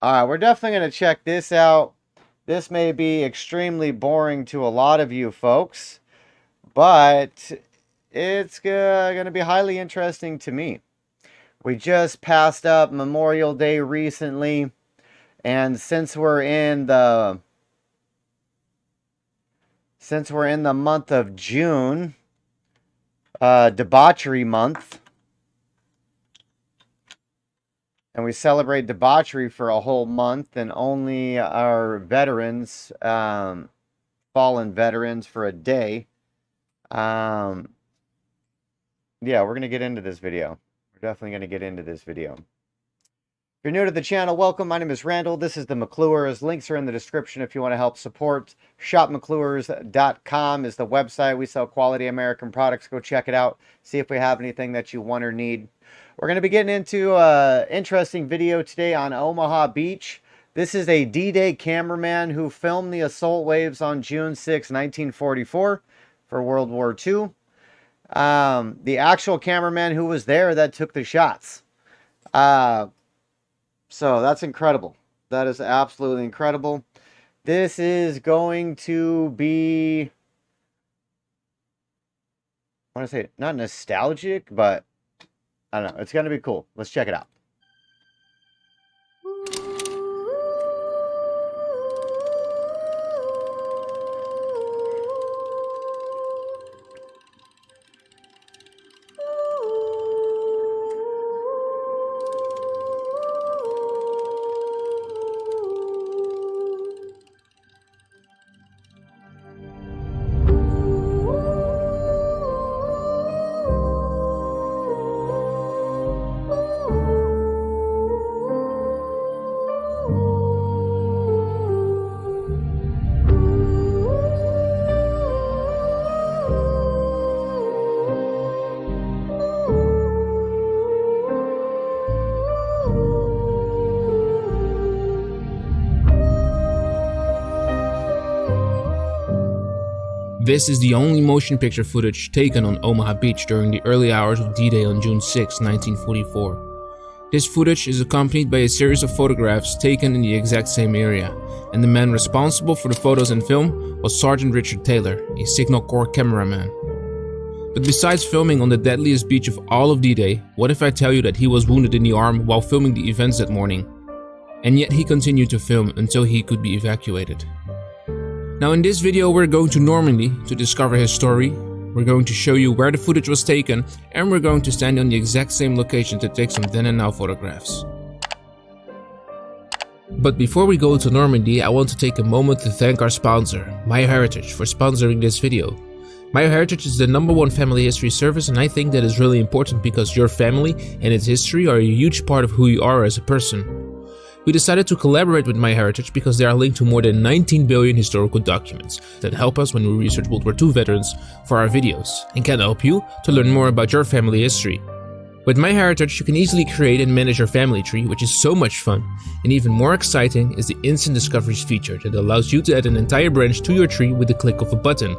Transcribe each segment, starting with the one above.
Alright, we're definitely going to check this out. This may be extremely boring to a lot of you folks, but it's going to be highly interesting to me. We just passed up Memorial Day recently, and since we're in the month of June, debauchery month, and we celebrate debauchery for a whole month, and only our veterans, fallen veterans, for a day. Yeah, we're going to get into this video. We're definitely going to get into this video. If you're new to the channel, welcome. My name is Randall. This is the McClures. Links are in the description if you want to help support. ShopMcClures.com is the website. We sell quality American products. Go check it out. See if we have anything that you want or need. We're going to be getting into an interesting video today on Omaha Beach. This is a D-Day cameraman who filmed the assault waves on June 6, 1944 for World War II. The actual cameraman who was there that took the shots. So that's incredible. That is absolutely incredible. This is going to be, I want to say, not nostalgic, but I don't know. It's going to be cool. Let's check it out. This is the only motion picture footage taken on Omaha Beach during the early hours of D-Day on June 6, 1944. This footage is accompanied by a series of photographs taken in the exact same area, and the man responsible for the photos and film was Sergeant Richard Taylor, a Signal Corps cameraman. But besides filming on the deadliest beach of all of D-Day, what if I tell you that he was wounded in the arm while filming the events that morning? And yet he continued to film until he could be evacuated. Now in this video we're going to Normandy to discover his story, we're going to show you where the footage was taken, and we're going to stand on the exact same location to take some then and now photographs. But before we go to Normandy, I want to take a moment to thank our sponsor, MyHeritage, for sponsoring this video. MyHeritage is the #1 family history service, and I think that is really important because your family and its history are a huge part of who you are as a person. We decided to collaborate with MyHeritage because they are linked to more than 19 billion historical documents that help us when we research World War II veterans for our videos, and can help you to learn more about your family history. With MyHeritage, you can easily create and manage your family tree, which is so much fun, and even more exciting is the Instant Discoveries feature that allows you to add an entire branch to your tree with the click of a button.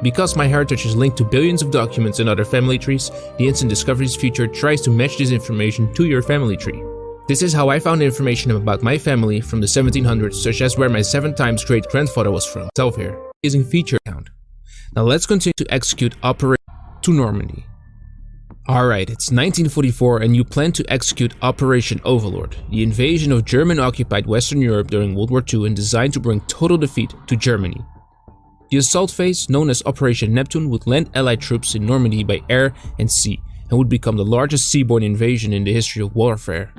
Because MyHeritage is linked to billions of documents and other family trees, the Instant Discoveries feature tries to match this information to your family tree. This is how I found information about my family from the 1700s, such as where my 7 times great-grandfather was from. Self here, using feature count. Now let's continue to execute Operation to Normandy. Alright, it's 1944 and you plan to execute Operation Overlord, the invasion of German-occupied Western Europe during World War II and designed to bring total defeat to Germany. The assault phase, known as Operation Neptune, would land Allied troops in Normandy by air and sea, and would become the largest seaborne invasion in the history of warfare.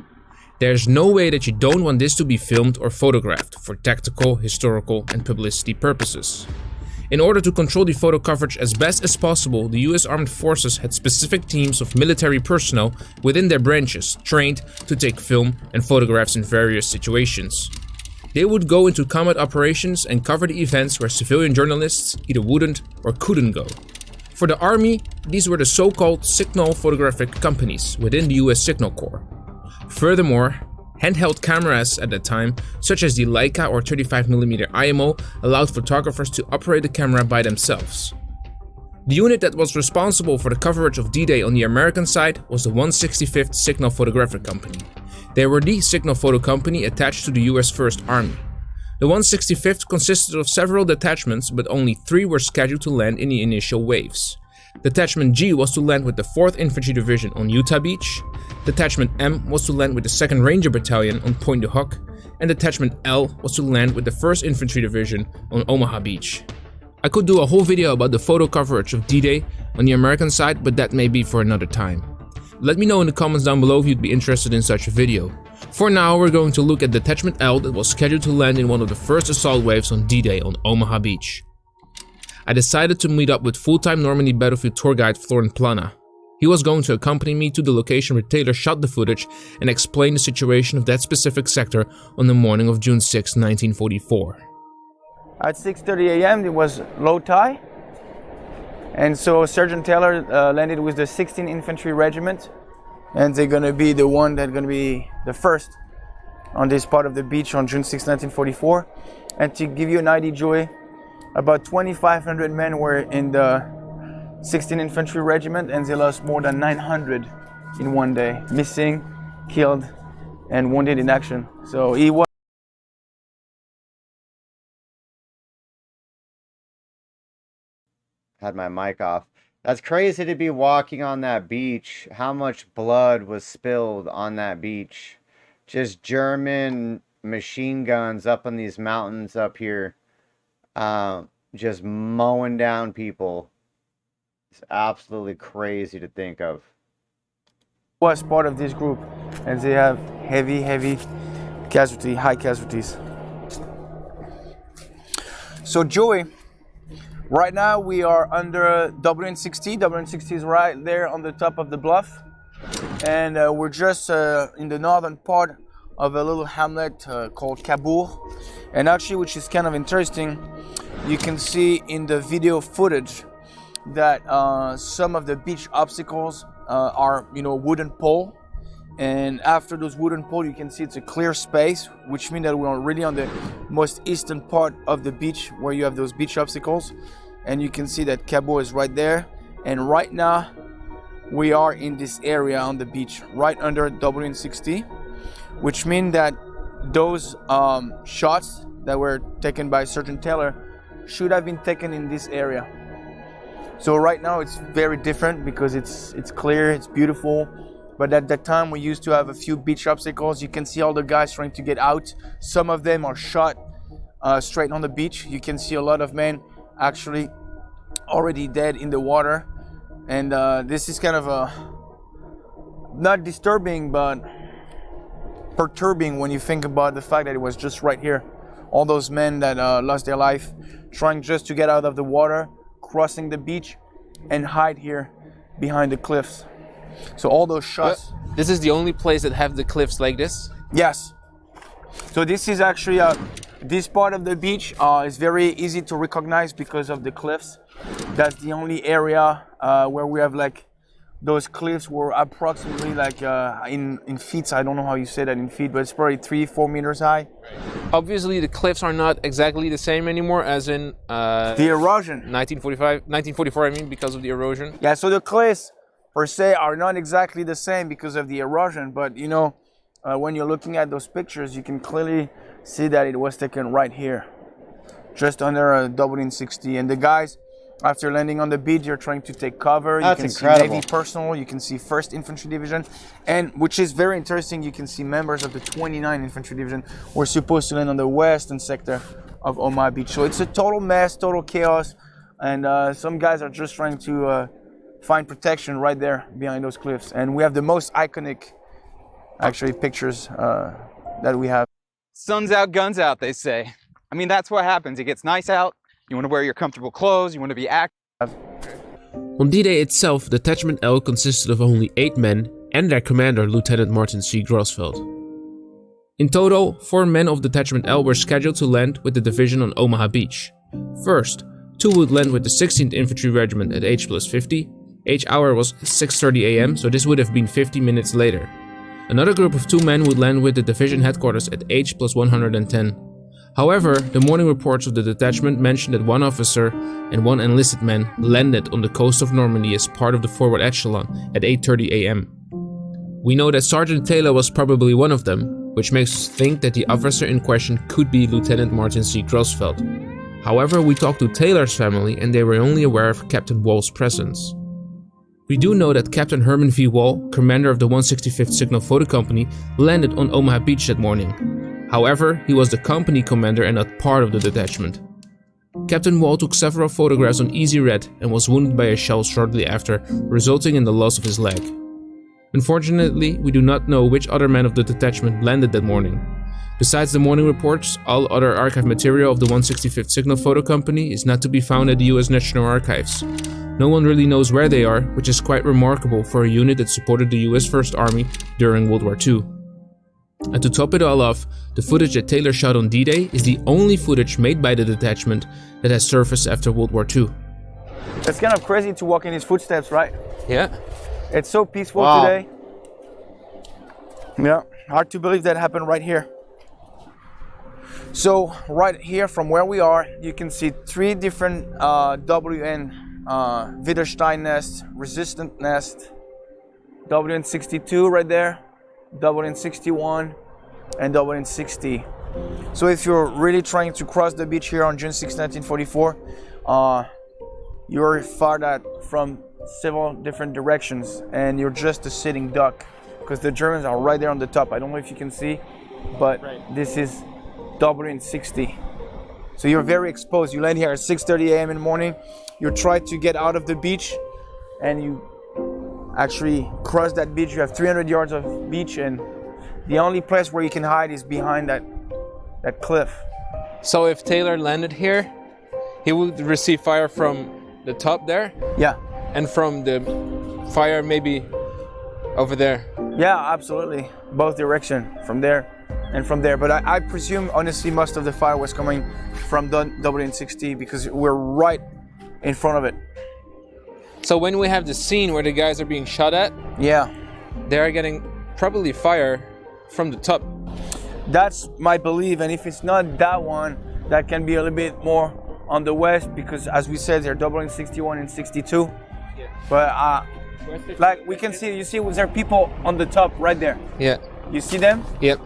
There's no way that you don't want this to be filmed or photographed for tactical, historical, and publicity purposes. In order to control the photo coverage as best as possible, the US Armed Forces had specific teams of military personnel within their branches trained to take film and photographs in various situations. They would go into combat operations and cover the events where civilian journalists either wouldn't or couldn't go. For the army, these were the so-called signal photographic companies within the US Signal Corps. Furthermore, Handheld cameras at that time, such as the Leica or 35mm IMO, allowed photographers to operate the camera by themselves. The unit that was responsible for the coverage of D-Day on the American side was the 165th Signal Photographic Company. They were the signal photo company attached to the US First Army. The 165th consisted of several detachments, but only 3 were scheduled to land in the initial waves. Detachment G was to land with the 4th Infantry Division on Utah Beach, Detachment M was to land with the 2nd Ranger Battalion on Pointe du Hoc, and Detachment L was to land with the 1st Infantry Division on Omaha Beach. I could do a whole video about the photo coverage of D-Day on the American side, but that may be for another time. Let me know in the comments down below if you'd be interested in such a video. For now, we're going to look at Detachment L that was scheduled to land in one of the first assault waves on D-Day on Omaha Beach. I decided to meet up with full-time Normandy battlefield tour guide Florent Plana. He was going to accompany me to the location where Taylor shot the footage and explain the situation of that specific sector on the morning of June 6, 1944. At 6:30 a.m. it was low tide, and so Sergeant Taylor landed with the 16th Infantry Regiment, and they're going to be the one that's going to be the first on this part of the beach on June 6, 1944. And to give you an idea, Joey, about 2,500 men were in the 16th Infantry Regiment, and they lost more than 900 in one day, missing, killed, and wounded in action. So he was Had my mic off. That's crazy to be walking on that beach. How much blood was spilled on that beach. Just German machine guns up in these mountains up here. Just mowing down people. It's absolutely crazy to think of. was part of this group, and they have heavy high casualties. So Joey, right now we are under WN60. WN60 is right there on the top of the bluff, and we're just in the northern part of a little hamlet called Cabourg. And actually, which is kind of interesting, you can see in the video footage that some of the beach obstacles are, wooden pole. And after those wooden pole, you can see it's a clear space, which means that we're really on the most eastern part of the beach where you have those beach obstacles. And you can see that Cabourg is right there. And right now, we are in this area on the beach, right under WN60, which means that those shots that were taken by Sergeant Taylor should have been taken in this area. So right now it's very different because it's clear, it's beautiful. But at that time we used to have a few beach obstacles. You can see all the guys trying to get out. Some of them are shot straight on the beach. You can see a lot of men actually already dead in the water. And this is kind of not disturbing, but perturbing when you think about the fact that it was just right here. All those men that lost their life trying just to get out of the water, crossing the beach, and hide here behind the cliffs. So all those shots. This is the only place that have the cliffs like this? Yes. So this is actually this part of the beach is very easy to recognize because of the cliffs. That's the only area where we have like those cliffs were approximately like in feet. I don't know how you say that in feet, but it's probably 3-4 meters high. Obviously, the cliffs are not exactly the same anymore as in the erosion. 1944, I mean, because of the erosion. Yeah, so the cliffs per se are not exactly the same because of the erosion, but when you're looking at those pictures, you can clearly see that it was taken right here, just under a WN60. And the guys, after landing on the beach, you're trying to take cover. That's you can incredible. see Navy personnel, you can see 1st Infantry Division, and which is very interesting, you can see members of the 29th Infantry Division were supposed to land on the western sector of Omaha Beach. So it's a total mess, total chaos, and some guys are just trying to find protection right there behind those cliffs. And we have the most iconic, actually, pictures that we have. Sun's out, guns out, they say. I mean, that's what happens. It gets nice out. You want to wear your comfortable clothes. You want to be active. On D-Day itself, Detachment L consisted of only 8 men and their commander, Lieutenant Martin C. Grossfeld. In total, 4 men of Detachment L were scheduled to land with the division on Omaha Beach. First, 2 would land with the 16th Infantry Regiment at H+50. H hour was 6:30 a.m., so this would have been 50 minutes later. Another group of 2 men would land with the division headquarters at H plus 110. However, the morning reports of the detachment mentioned that 1 officer and 1 enlisted man landed on the coast of Normandy as part of the forward echelon at 8:30 a.m. We know that Sergeant Taylor was probably one of them, which makes us think that the officer in question could be Lieutenant Martin C. Grossfeld. However, we talked to Taylor's family and they were only aware of Captain Wall's presence. We do know that Captain Herman V. Wall, commander of the 165th Signal Photo Company, landed on Omaha Beach that morning. However, he was the company commander and not part of the detachment. Captain Wall took several photographs on Easy Red and was wounded by a shell shortly after, resulting in the loss of his leg. Unfortunately, we do not know which other men of the detachment landed that morning. Besides the morning reports, all other archive material of the 165th Signal Photo Company is not to be found at the US National Archives. No one really knows where they are, which is quite remarkable for a unit that supported the US First Army during World War II. And to top it all off, the footage that Taylor shot on D-Day is the only footage made by the detachment that has surfaced after World War II. It's kind of crazy to walk in his footsteps, right? Yeah. It's so peaceful Wow. today. Yeah, hard to believe that happened right here. So right here from where we are, you can see 3 different WN Widerstein nest, resistant nest, WN62 right there, WN61, and WN60. So if you're really trying to cross the beach here on June 6, 1944, you're fired at from several different directions and you're just a sitting duck because the Germans are right there on the top. I don't know if you can see, but this is WN60. So you're very exposed. You land here at 6:30 a.m. in the morning. You try to get out of the beach and you actually cross that beach. You have 300 yards of beach and the only place where you can hide is behind that cliff. So if Taylor landed here, he would receive fire from the top there Yeah. and from the fire maybe over there. Yeah, absolutely. Both direction, from there and from there. But I presume, honestly, most of the fire was coming from the WN60 because we're right in front of it. So when we have the scene where the guys are being shot at, Yeah, they are getting probably fire from the top. that's my belief. And if it's not that one, that can be a little bit more on the west because, as we said, they're WN61 and 62. Yeah. But like we can see, you see, there are people on the top right there. Yeah. You see them? Yep.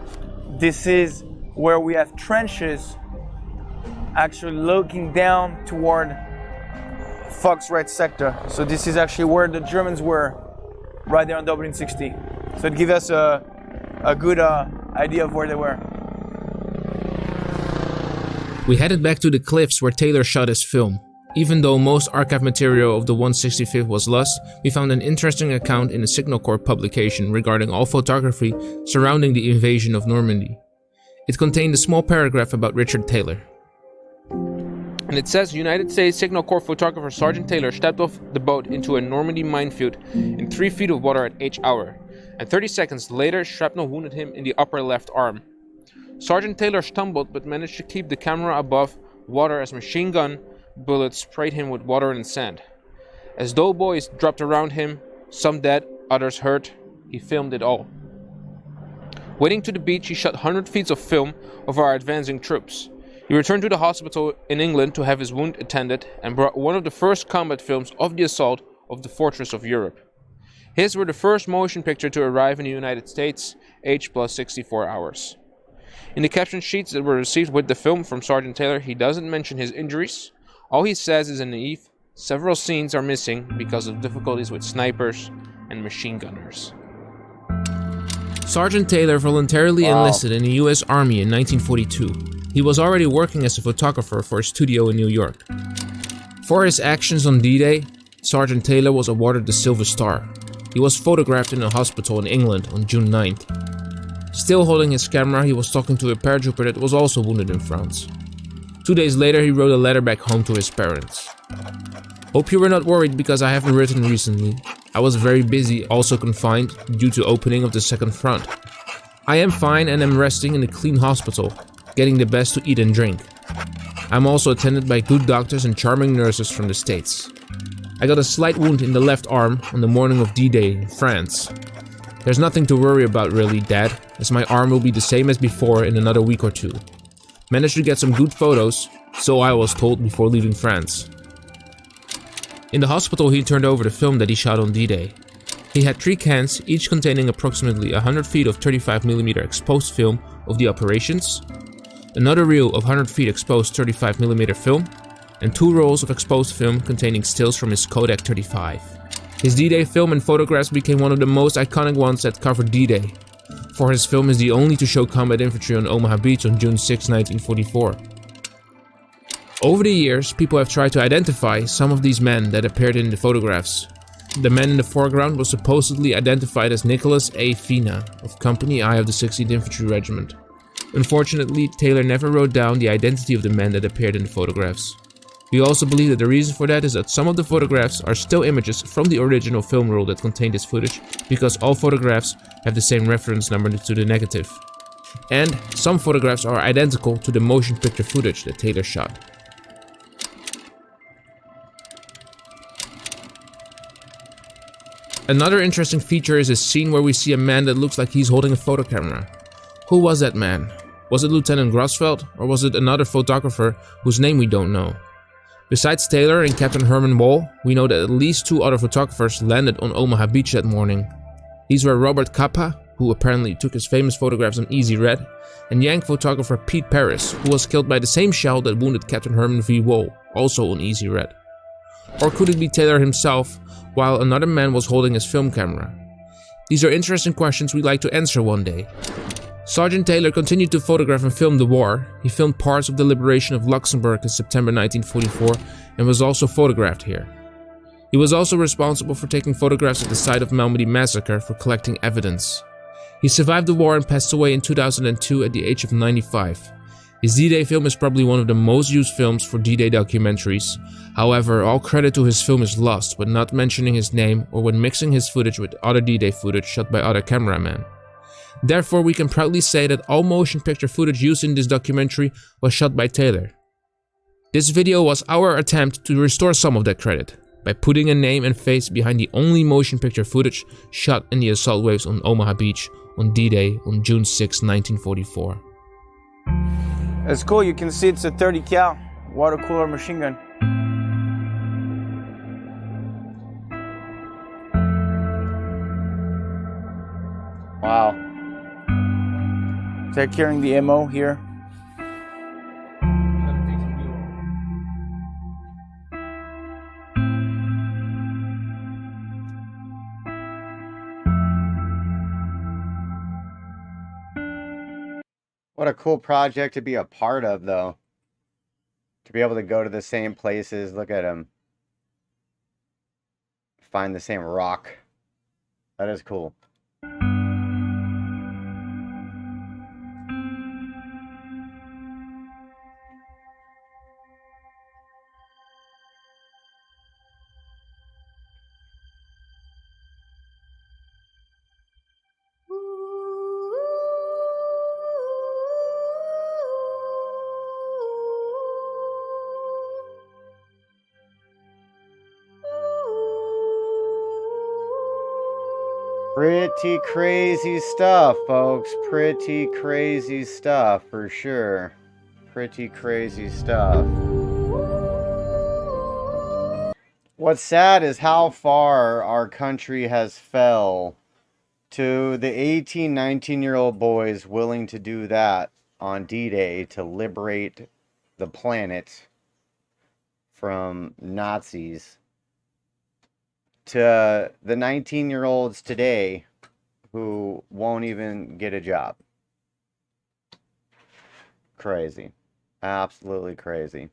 This is where we have trenches actually looking down toward Fox Red sector. So this is actually where the Germans were, right there on WN60. So it gives us a good idea of where they were. We headed back to the cliffs where Taylor shot his film. Even though most archive material of the 165th was lost, we found an interesting account in a Signal Corps publication regarding all photography surrounding the invasion of Normandy. It contained a small paragraph about Richard Taylor. And it says, United States Signal Corps photographer Sergeant Taylor stepped off the boat into a Normandy minefield in 3 feet of water at each hour, and 30 seconds later shrapnel wounded him in the upper left arm. Sergeant Taylor stumbled but managed to keep the camera above water as machine gun bullets sprayed him with water and sand. As doughboys dropped around him, some dead, others hurt, he filmed it all. Wading to the beach, he shot 100 feet of film of our advancing troops. He returned to the hospital in England to have his wound attended and brought one of the first combat films of the assault of the Fortress of Europe. His were the first motion picture to arrive in the United States, age plus 64 hours. In the caption sheets that were received with the film from Sergeant Taylor, he doesn't mention his injuries. All he says is in naive, several scenes are missing because of difficulties with snipers and machine gunners. Sergeant Taylor voluntarily enlisted in the US Army in 1942. He was already working as a photographer for a studio in New York. For his actions on D-Day, Sergeant Taylor was awarded the Silver Star. He was photographed in a hospital in England on June 9th. Still holding his camera, he was talking to a paratrooper that was also wounded in France. 2 days later, he wrote a letter back home to his parents. Hope you were not worried because I haven't written recently. I was very busy, also confined, due to opening of the second front. I am fine and am resting in a clean hospital, getting the best to eat and drink. I'm also attended by good doctors and charming nurses from the States. I got a slight wound in the left arm on the morning of D-Day in France. There's nothing to worry about really, Dad, as my arm will be the same as before in another week or two. Managed to get some good photos, so I was told before leaving France. In the hospital he turned over the film that he shot on D-Day. He had 3 cans, each containing approximately 100 feet of 35mm exposed film of the operations, another reel of 100 feet exposed 35mm film, and 2 rolls of exposed film containing stills from his Kodak 35. His D-Day film and photographs became one of the most iconic ones that covered D-Day, for his film is the only to show combat infantry on Omaha Beach on June 6, 1944. Over the years, people have tried to identify some of these men that appeared in the photographs. The man in the foreground was supposedly identified as Nicholas A. Fina of Company I of the 16th Infantry Regiment. Unfortunately, Taylor never wrote down the identity of the men that appeared in the photographs. We also believe that the reason for that is that some of the photographs are still images from the original film roll that contained this footage, because all photographs have the same reference number to the negative. And some photographs are identical to the motion picture footage that Taylor shot. Another interesting feature is a scene where we see a man that looks like he's holding a photo camera. Who was that man? Was it Lieutenant Grosfeld, or was it another photographer whose name we don't know? Besides Taylor and Captain Herman Wall, we know that at least 2 other photographers landed on Omaha Beach that morning. These were Robert Capa, who apparently took his famous photographs on Easy Red, and Yank photographer Pete Paris, who was killed by the same shell that wounded Captain Herman V. Wall, also on Easy Red. Or could it be Taylor himself, while another man was holding his film camera? These are interesting questions we'd like to answer one day. Sergeant Taylor continued to photograph and film the war. He filmed parts of the liberation of Luxembourg in September 1944 and was also photographed here. He was also responsible for taking photographs at the site of Malmedy massacre for collecting evidence. He survived the war and passed away in 2002 at the age of 95. His D-Day film is probably one of the most used films for D-Day documentaries. However, all credit to his film is lost when not mentioning his name or when mixing his footage with other D-Day footage shot by other cameramen. Therefore, we can proudly say that all motion picture footage used in this documentary was shot by Taylor. This video was our attempt to restore some of that credit, by putting a name and face behind the only motion picture footage shot in the assault waves on Omaha Beach on D-Day on June 6, 1944. That's cool, you can see it's a 30 cal water cooler machine gun. Wow. They're carrying the ammo here. What a cool project to be a part of, though. To be able to go to the same places, look at them. Find the same rock. That is cool. Pretty crazy stuff, folks. Pretty crazy stuff, for sure. Pretty crazy stuff. What's sad is how far our country has fell to the 18, 19-year-old boys willing to do that on D-Day to liberate the planet from Nazis, to the 19-year-olds today who won't even get a job. Crazy. Absolutely crazy.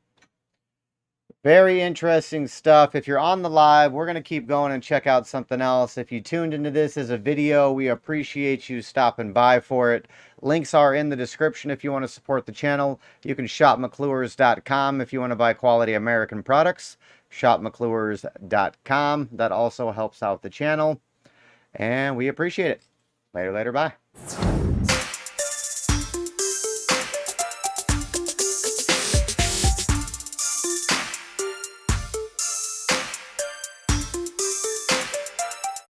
Very interesting stuff. If you're on the live, we're going to keep going and check out something else. If you tuned into this as a video, we appreciate you stopping by for it. Links are in the description if you want to support the channel. You can shop McClures.com if you want to buy quality American products. ShopMcClures.com. That also helps out the channel. And we appreciate it. Later, bye.